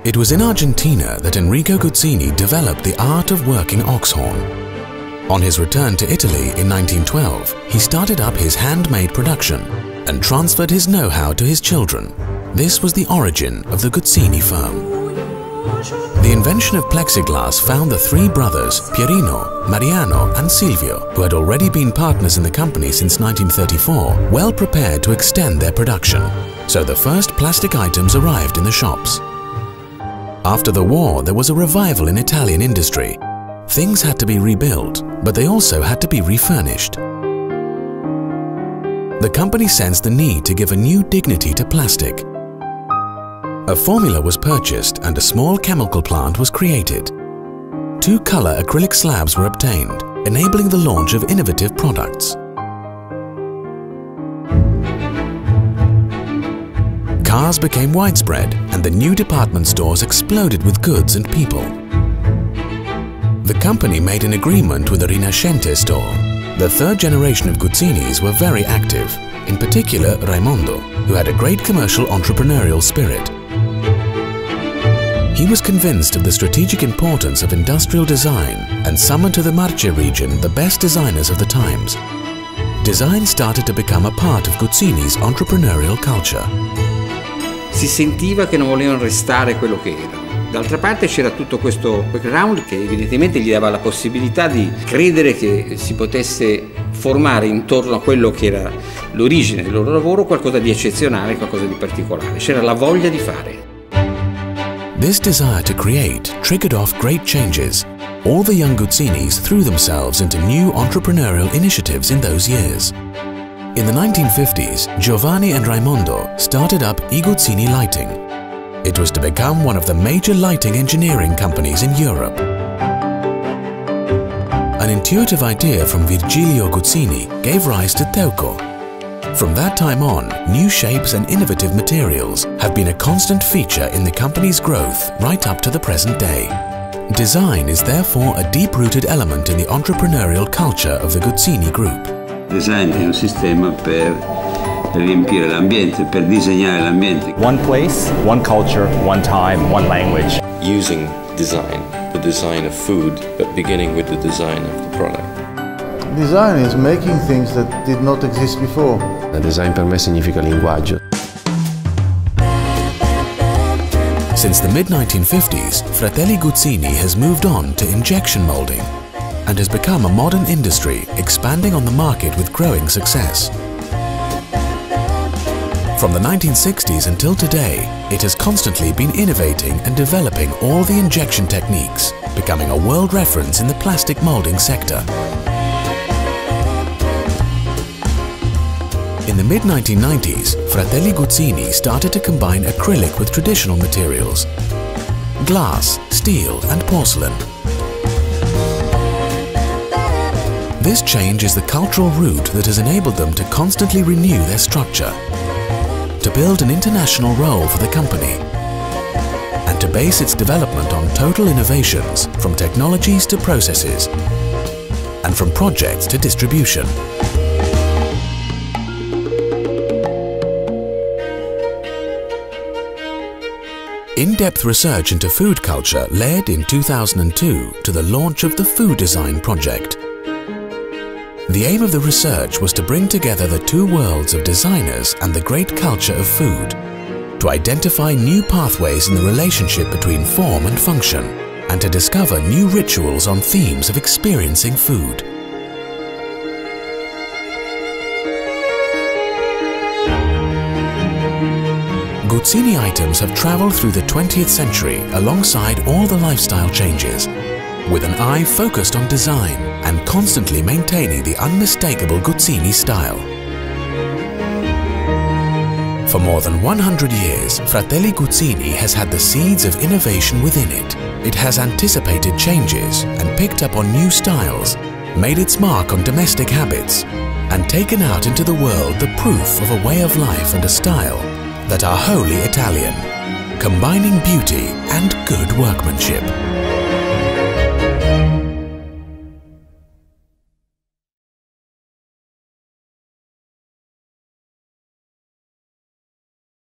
It was in Argentina that Enrico Guzzini developed the art of working oxhorn. On his return to Italy in 1912, he started up his handmade production and transferred his know-how to his children. This was the origin of the Guzzini firm. The invention of plexiglass found the three brothers, Pierino, Mariano and Silvio, who had already been partners in the company since 1934, well prepared to extend their production. So the first plastic items arrived in the shops. After the war, there was a revival in Italian industry. Things had to be rebuilt, but they also had to be refurnished. The company sensed the need to give a new dignity to plastic. A formula was purchased and a small chemical plant was created. 2 color acrylic slabs were obtained, enabling the launch of innovative products. Cars became widespread and the new department stores exploded with goods and people. The company made an agreement with a Rinascente store. The third generation of Guzzinis were very active, in particular Raimondo, who had a great commercial entrepreneurial spirit. He was convinced of the strategic importance of industrial design and summoned to the Marche region the best designers of the times. Design started to become a part of Guzzini's entrepreneurial culture. Si sentiva che non volevano restare quello che erano. D'altra parte c'era tutto questo background che evidentemente gli dava la possibilità di credere che si potesse formare intorno a quello che era l'origine del loro lavoro qualcosa di eccezionale, qualcosa di particolare. C'era la voglia di fare. This desire to create triggered off great changes. All the young Guzzinis threw themselves into new entrepreneurial initiatives in those years. In the 1950s, Giovanni and Raimondo started up I Guzzini Lighting. It was to become one of the major lighting engineering companies in Europe. An intuitive idea from Virgilio Guzzini gave rise to Teuco. From that time on, new shapes and innovative materials have been a constant feature in the company's growth right up to the present day. Design is therefore a deep-rooted element in the entrepreneurial culture of the Guzzini Group. Design è un sistema per riempire l'ambiente, per disegnare l'ambiente. One place, one culture, one time, one language. Using design, the design of food, but beginning with the design of the product. Design is making things that did not exist before. Il design per me significa linguaggio. Since the mid-1950s, Fratelli Guzzini has moved on to injection molding and has become a modern industry, expanding on the market with growing success. From the 1960s until today, it has constantly been innovating and developing all the injection techniques, becoming a world reference in the plastic molding sector. In the mid-1990s, Fratelli Guzzini started to combine acrylic with traditional materials, glass, steel and porcelain. This change is the cultural route that has enabled them to constantly renew their structure, to build an international role for the company, and to base its development on total innovations from technologies to processes, and from projects to distribution. In-depth research into food culture led in 2002 to the launch of the Food Design Project. The aim of the research was to bring together the two worlds of designers and the great culture of food, to identify new pathways in the relationship between form and function, and to discover new rituals on themes of experiencing food. Guzzini items have traveled through the 20th century alongside all the lifestyle changes, with an eye focused on design and constantly maintaining the unmistakable Guzzini style. For more than 100 years, Fratelli Guzzini has had the seeds of innovation within it. It has anticipated changes and picked up on new styles, made its mark on domestic habits, and taken out into the world the proof of a way of life and a style that are wholly Italian, combining beauty and good workmanship.